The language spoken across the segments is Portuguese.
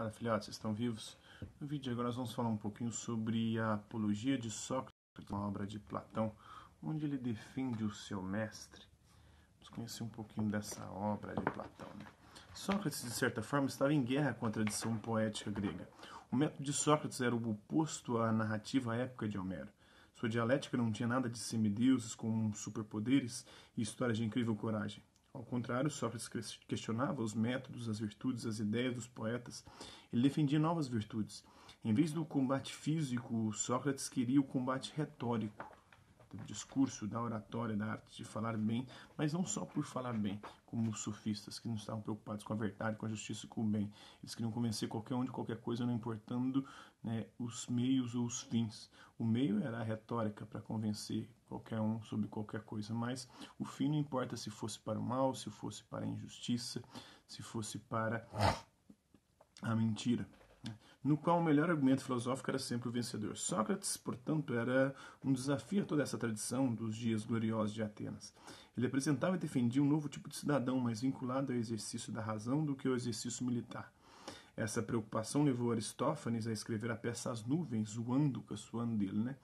Afiliados, vocês estão vivos? No vídeo de agora nós vamos falar um pouquinho sobre a Apologia de Sócrates, uma obra de Platão, onde ele defende o seu mestre. Vamos conhecer um pouquinho dessa obra de Platão, né? Sócrates, de certa forma, estava em guerra com a tradição poética grega. O método de Sócrates era o oposto à narrativa épica de Homero. Sua dialética não tinha nada de semideuses com superpoderes e histórias de incrível coragem. Ao contrário, Sócrates questionava os métodos, as virtudes, as ideias dos poetas. Ele defendia novas virtudes. Em vez do combate físico, Sócrates queria o combate retórico, do discurso, da oratória, da arte de falar bem, mas não só por falar bem, como os sofistas, que não estavam preocupados com a verdade, com a justiça e com o bem. Eles queriam convencer qualquer um de qualquer coisa, não importando, né, os meios ou os fins. O meio era a retórica para convencer qualquer um sobre qualquer coisa, mas o fim não importa se fosse para o mal, se fosse para a injustiça, se fosse para a mentira, no qual o melhor argumento filosófico era sempre o vencedor. Sócrates, portanto, era um desafio a toda essa tradição dos dias gloriosos de Atenas. Ele apresentava e defendia um novo tipo de cidadão, mais vinculado ao exercício da razão do que ao exercício militar. Essa preocupação levou Aristófanes a escrever a peça As Nuvens, zoando, caçoando dele, né?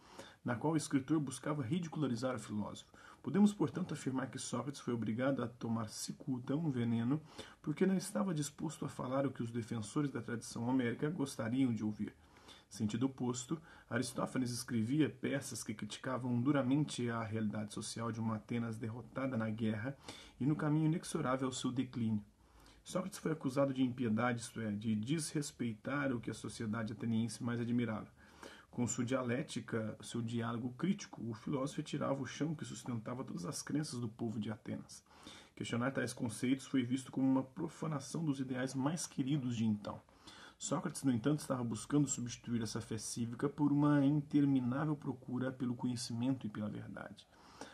Na qual o escritor buscava ridicularizar o filósofo. Podemos, portanto, afirmar que Sócrates foi obrigado a tomar cicuta, um veneno, porque não estava disposto a falar o que os defensores da tradição homérica gostariam de ouvir. Sentido oposto, Aristófanes escrevia peças que criticavam duramente a realidade social de uma Atenas derrotada na guerra e no caminho inexorável ao seu declínio. Sócrates foi acusado de impiedade, isto é, de desrespeitar o que a sociedade ateniense mais admirava. Com sua dialética, seu diálogo crítico, o filósofo retirava o chão que sustentava todas as crenças do povo de Atenas. Questionar tais conceitos foi visto como uma profanação dos ideais mais queridos de então. Sócrates, no entanto, estava buscando substituir essa fé cívica por uma interminável procura pelo conhecimento e pela verdade.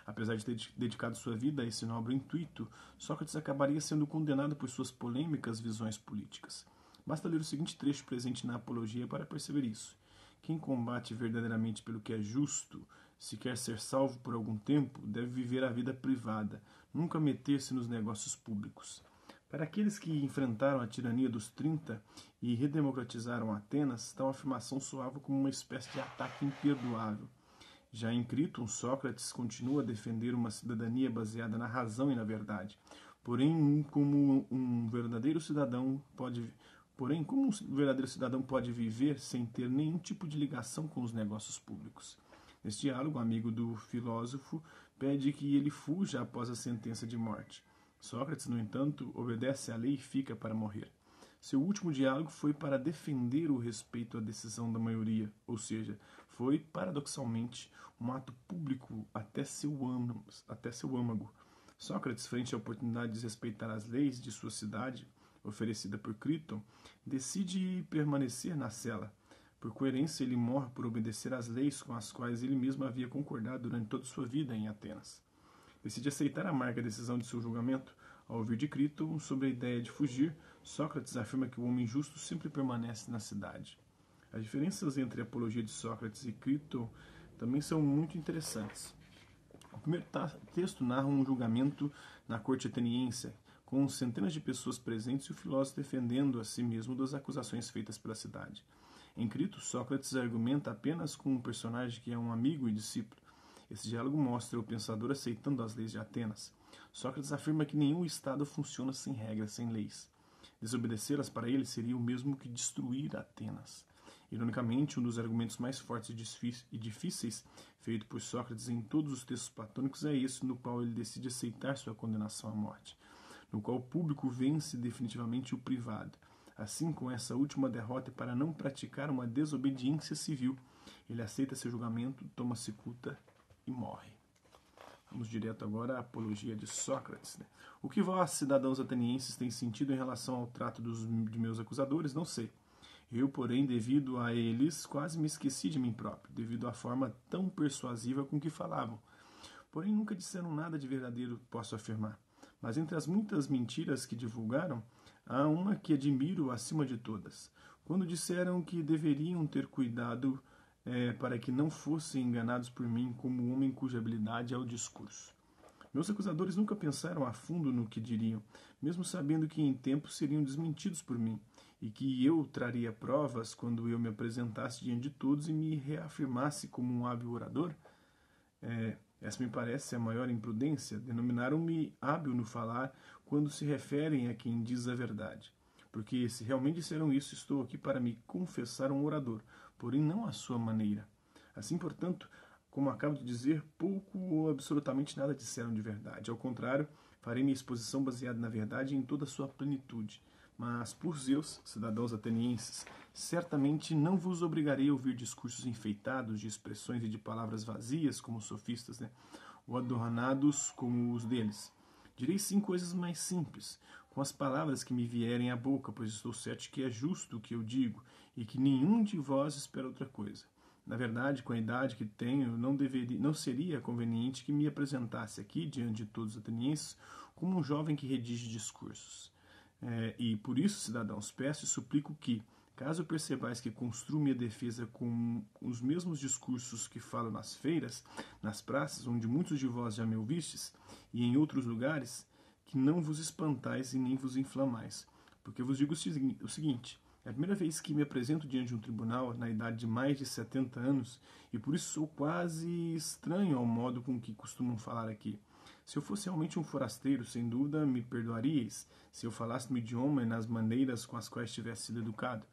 Apesar de ter dedicado sua vida a esse nobre intuito, Sócrates acabaria sendo condenado por suas polêmicas visões políticas. Basta ler o seguinte trecho presente na Apologia para perceber isso. Quem combate verdadeiramente pelo que é justo, se quer ser salvo por algum tempo, deve viver a vida privada, nunca meter-se nos negócios públicos. Para aqueles que enfrentaram a tirania dos 30 e redemocratizaram Atenas, tal afirmação soava como uma espécie de ataque imperdoável. Já em Criton, Sócrates continua a defender uma cidadania baseada na razão e na verdade. Como um verdadeiro cidadão pode viver sem ter nenhum tipo de ligação com os negócios públicos? Nesse diálogo, o amigo do filósofo pede que ele fuja após a sentença de morte. Sócrates, no entanto, obedece à lei e fica para morrer. Seu último diálogo foi para defender o respeito à decisão da maioria, ou seja, foi, paradoxalmente, um ato público até seu âmago. Sócrates, frente à oportunidade de desrespeitar as leis de sua cidade, oferecida por Criton, decide permanecer na cela. Por coerência, ele morre por obedecer às leis com as quais ele mesmo havia concordado durante toda sua vida em Atenas. Decide aceitar a amarga decisão de seu julgamento. Ao ouvir de Criton sobre a ideia de fugir, Sócrates afirma que o homem justo sempre permanece na cidade. As diferenças entre a Apologia de Sócrates e Criton também são muito interessantes. O primeiro texto narra um julgamento na corte ateniense, com centenas de pessoas presentes e o filósofo defendendo a si mesmo das acusações feitas pela cidade. Em Criton, Sócrates argumenta apenas com um personagem que é um amigo e discípulo. Esse diálogo mostra o pensador aceitando as leis de Atenas. Sócrates afirma que nenhum Estado funciona sem regras, sem leis. Desobedecê-las para ele seria o mesmo que destruir Atenas. Ironicamente, um dos argumentos mais fortes e difíceis feito por Sócrates em todos os textos platônicos é esse no qual ele decide aceitar sua condenação à morte, no qual o público vence definitivamente o privado. Assim, com essa última derrota para não praticar uma desobediência civil, ele aceita seu julgamento, toma cicuta e morre. Vamos direto agora à Apologia de Sócrates. O que vós, cidadãos atenienses, tem sentido em relação ao trato de meus acusadores, não sei. Eu, porém, devido a eles, quase me esqueci de mim próprio, devido à forma tão persuasiva com que falavam. Porém, nunca disseram nada de verdadeiro, posso afirmar. Mas entre as muitas mentiras que divulgaram, há uma que admiro acima de todas. Quando disseram que deveriam ter cuidado para que não fossem enganados por mim como um homem cuja habilidade é o discurso. Meus acusadores nunca pensaram a fundo no que diriam, mesmo sabendo que em tempo seriam desmentidos por mim, e que eu traria provas quando eu me apresentasse diante de todos e me reafirmasse como um hábil orador? Essa me parece a maior imprudência. Denominaram-me hábil no falar quando se referem a quem diz a verdade. Porque se realmente disseram isso, estou aqui para me confessar um orador, porém não à sua maneira. Assim, portanto, como acabo de dizer, pouco ou absolutamente nada disseram de verdade. Ao contrário, farei minha exposição baseada na verdade em toda a sua plenitude. Mas, por Zeus, cidadãos atenienses, certamente não vos obrigarei a ouvir discursos enfeitados de expressões e de palavras vazias, como os sofistas, ou adornados como os deles. Direi sim coisas mais simples, com as palavras que me vierem à boca, pois estou certo que é justo o que eu digo, e que nenhum de vós espera outra coisa. Na verdade, com a idade que tenho, não seria conveniente que me apresentasse aqui, diante de todos os atenienses, como um jovem que redige discursos. E por isso, cidadãos, peço e suplico que, caso percebais que construo minha defesa com os mesmos discursos que falo nas feiras, nas praças, onde muitos de vós já me ouvistes, e em outros lugares, que não vos espantais e nem vos inflamais. Porque eu vos digo o seguinte: é a primeira vez que me apresento diante de um tribunal na idade de mais de 70 anos, e por isso sou quase estranho ao modo com que costumam falar aqui. Se eu fosse realmente um forasteiro, sem dúvida me perdoaríeis se eu falasse no idioma e nas maneiras com as quais tivesse sido educado.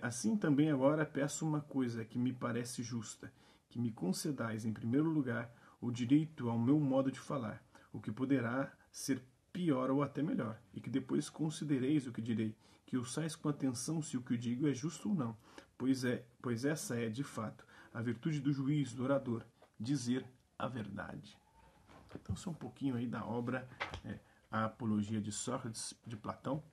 Assim também agora peço uma coisa que me parece justa, que me concedais, em primeiro lugar, o direito ao meu modo de falar, o que poderá ser pior ou até melhor, e que depois considereis o que direi, que ouçais com atenção se o que eu digo é justo ou não, pois essa é, de fato, a virtude do juiz, do orador, dizer a verdade. Então, isso é um pouquinho aí da obra A Apologia de Sócrates, de Platão,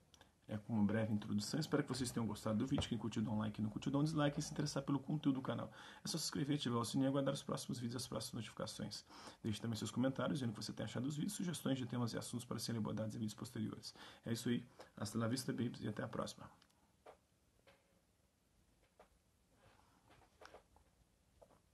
com uma breve introdução. Espero que vocês tenham gostado do vídeo. Quem curtiu, dá um like, não curtiu, dá um dislike. E se interessar pelo conteúdo do canal, é só se inscrever, ativar o sininho e aguardar os próximos vídeos e as próximas notificações. Deixe também seus comentários, dizendo o que você tem achado dos vídeos, sugestões de temas e assuntos para serem abordados em vídeos posteriores. É isso aí. Hasta la vista, babies, e até a próxima.